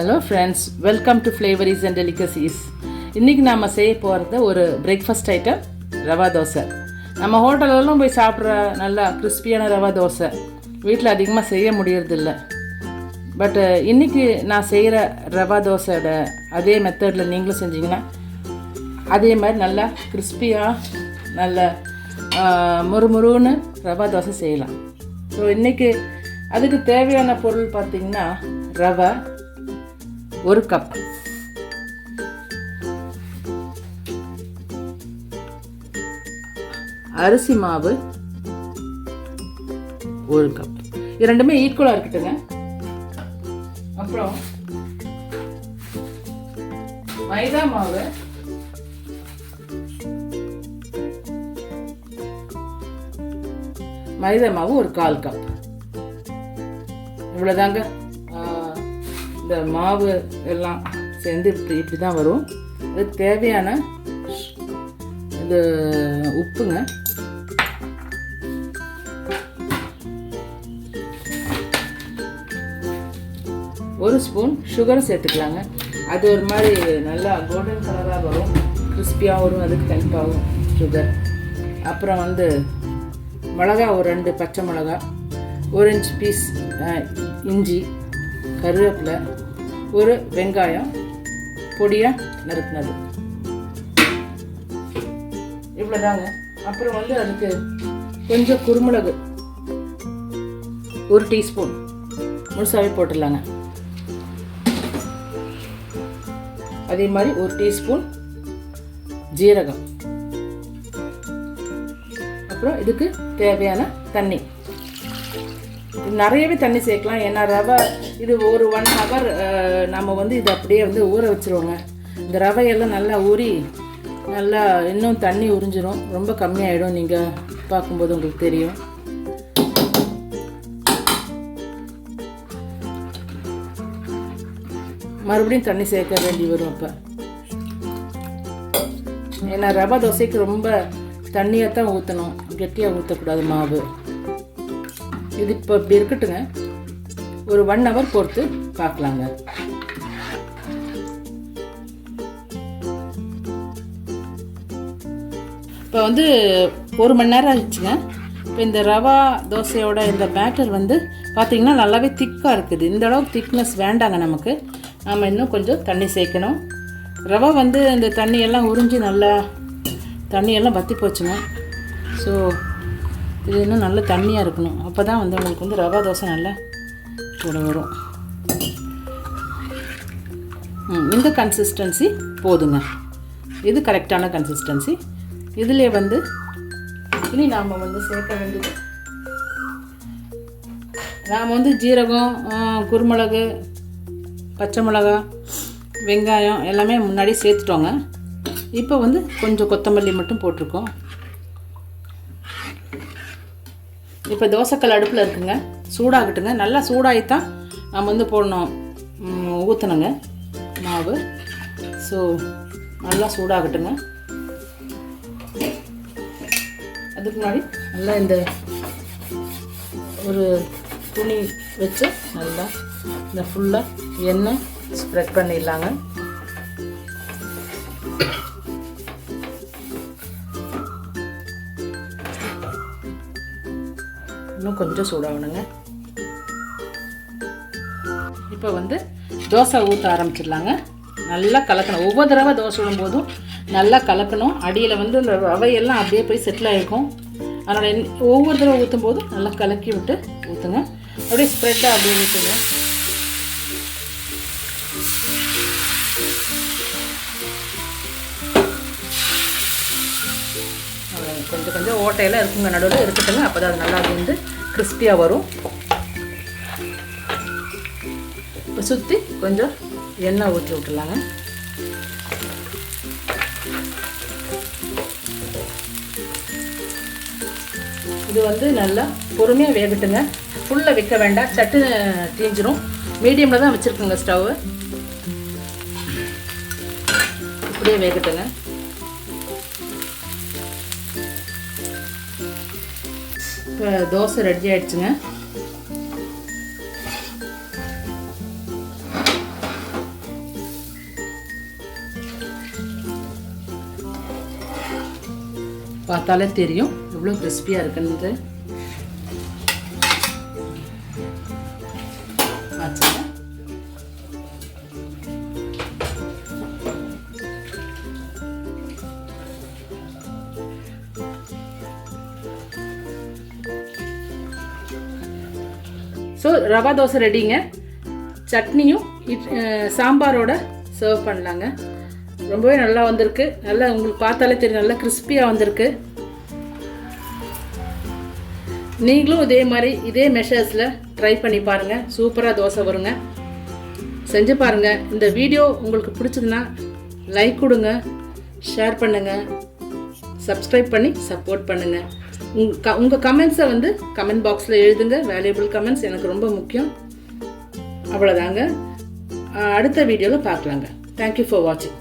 Hello friends, welcome to flavours and delicacies. இன்றைக்கி நாம் செய்ய போகிறது ஒரு பிரேக்ஃபாஸ்ட் ஐட்டம், ரவா தோசை. நம்ம ஹோட்டலெல்லாம் போய் சாப்பிட்ற நல்லா கிறிஸ்பியான ரவா தோசை வீட்டில் அதிகமாக செய்ய முடியறதில்ல. பட் இன்றைக்கி நான் செய்கிற ரவா தோசையோட அதே மெத்தடில் நீங்களும் செஞ்சிங்கன்னா அதே மாதிரி நல்லா கிறிஸ்பியாக நல்ல முறுமுறுன்னு ரவா தோசை செய்யலாம். ஸோ இன்றைக்கி அதுக்கு தேவையான பொருள் பார்த்திங்கன்னா ரவை 1 கப், அரிசி மாவு 1 கப். இது ரெண்டுமே ஈக்குவலாக இருக்கட்டுங்க. அப்புறம் மைதா மாவு ஒரு 1/4 கப். இவ்வளோதாங்க. இந்த மாவு எல்லாம் சேர்ந்து இப்படி தான் வரும். அது தேவையான இது உப்புங்க, ஒரு ஸ்பூன் சுகரும் சேர்த்துக்கலாங்க. அது ஒரு மாதிரி நல்லா கோல்டன் கலராக வரும், கிறிஸ்பியாக வரும், அதுக்கு கண்டிப்பாகும் சுகர். அப்புறம் மிளகா ஒரு 2 பச்சை மிளகா, 1 இன்ச் பீஸ் இஞ்சி, கருவேப்பிலை, ஒரு வெங்காயம் பொடியாக நறுக்குனது, இவ்வளோதாங்க. அப்புறம் அதுக்கு கொஞ்சம் குருமிளகு 1 டீஸ்பூன் முழுசாகவே போட்டுடலாங்க. அதே மாதிரி 1 டீஸ்பூன் ஜீரகம். அப்புறம் இதுக்கு தேவையான தண்ணி. நிறையவே தண்ணி சேர்க்கலாம், ஏன்னா ரவை இது ஒரு 1 ஹவர் நம்ம இதை அப்படியே ஊற வச்சுருவோங்க. இந்த ரவையெல்லாம் நல்லா ஊறி நல்லா இன்னும் தண்ணி உறிஞ்சிரும், ரொம்ப கம்மியாயிடும். நீங்கள் பார்க்கும்போது உங்களுக்கு தெரியும். மறுபடியும் தண்ணி சேர்க்க வேண்டி வரும் அப்போ, ஏன்னா ரவை தோசைக்கு ரொம்ப தண்ணியாக தான் ஊற்றணும், கெட்டியாக ஊற்றக்கூடாது மாவு. இது இப்போ இப்படி இருக்கட்டுங்க. ஒரு 1 ஹவர் பொறுத்து பார்க்கலாங்க. இப்போ 1 மணி நேரம் ஆயிடுச்சுங்க. இப்போ இந்த ரவா தோசையோட இந்த பேட்டர் பார்த்திங்கன்னா நல்லாவே திக்காக இருக்குது. இந்த அளவுக்கு திக்னஸ் வேண்டாங்க நமக்கு. நாம் இன்னும் கொஞ்சம் தண்ணி சேர்க்கணும். ரவை இந்த தண்ணியெல்லாம் உறிஞ்சி நல்லா தண்ணியெல்லாம் வற்றி போச்சுங்க. ஸோ இது இன்னும் நல்ல தண்ணியாக இருக்கணும். அப்போ தான் உங்களுக்கு ரவா தோசை நல்லா கூட வரும். இந்த கன்சிஸ்டன்சி போதுங்க. இது கரெக்டான கன்சிஸ்டன்சி. இதிலே இனி நாம் சேர்க்க வேண்டியது, நாம் ஜீரகம், குருமிளகு, பச்சை மிளகா, வெங்காயம் எல்லாமே முன்னாடி சேர்த்துட்டோங்க. இப்போ கொஞ்சம் கொத்தமல்லி மட்டும் போட்டிருக்கோம். இப்போ தோசைக்கல் அடுப்பில் இருக்குங்க, சூடாகட்டுங்க. நல்லா சூடாகித்தான் நம்ம போடணும், ஊற்றணுங்க மாவு. ஸோ நல்லா சூடாகட்டுங்க. அதுக்கு முன்னாடி நல்லா இந்த ஒரு துணி வச்சு நல்லா இந்த ஃபுல்லாக எண்ணெய் ஸ்ப்ரெட் பண்ணிடலாங்க. இன்னும் கொஞ்சம் சூடாகணுங்க. இப்போ தோசை ஊற்ற ஆரம்பிச்சிடலாங்க. நல்லா கலக்கணும். ஒவ்வொரு தடவை தோசை விடும்போதும் நல்லா கலக்கணும். அடியில் இந்த ரவையெல்லாம் அப்படியே போய் செட்டில் ஆகிருக்கும். அதனால் ஒவ்வொரு தடவை ஊற்றும் போதும் நல்லா கலக்கி விட்டு ஊற்றுங்க. அப்படியே ஸ்ப்ரெட்டாக அப்படியே ஊற்றுங்க. கொஞ்சம் கொஞ்சம் ஓட்டையெல்லாம் இருக்குங்க, நடுவில் இருக்கட்டுங்க. அப்போ தான் அது நல்லா கிறிஸ்பியாக வரும். இப்போ சுற்றி கொஞ்சம் எண்ணெய் ஊற்றி விட்டுலாங்க. இது நல்லா பொறுமையாக வேகட்டுங்க. ஃபுல்லாக வைக்க வேண்டாம், சட்டு தீஞ்சிரும். மீடியமில் தான் வச்சுருக்குங்க ஸ்டவ்வு. இப்படியே வேகட்டுங்க. இப்போ தோசை ரெடி ஆகிடுச்சுங்க. பார்த்தாலே தெரியும் எவ்வளோ கிறிஸ்பியாக இருக்குன்னு. ஸோ ரவா தோசை ரெடிங்க. சட்னியும் சாம்பாரோட சர்வ் பண்ணலாங்க. ரொம்பவே நல்லா வந்திருக்கு. நல்லா உங்களுக்கு பார்த்தாலே தெரியும் நல்லா கிறிஸ்பியாக வந்திருக்கு. நீங்களும் இதே மாதிரி இதே மெஷர்ஸில் ட்ரை பண்ணி பாருங்கள். சூப்பராக தோசை வருங்க. செஞ்சு பாருங்கள். இந்த வீடியோ உங்களுக்கு பிடிச்சதுன்னா லைக் கொடுங்க, ஷேர் பண்ணுங்கள், சப்ஸ்கிரைப் பண்ணி சப்போர்ட் பண்ணுங்கள். உங்கள் கமெண்ட்ஸை வந்து கமெண்ட் பாக்ஸில் எழுதுங்க. வேல்யூபிள் கமெண்ட்ஸ் எனக்கு ரொம்ப முக்கியம். அவ்வளோதாங்க. அடுத்த வீடியோவில் பார்க்கலாங்க. தேங்க்யூ ஃபார் வாட்சிங்.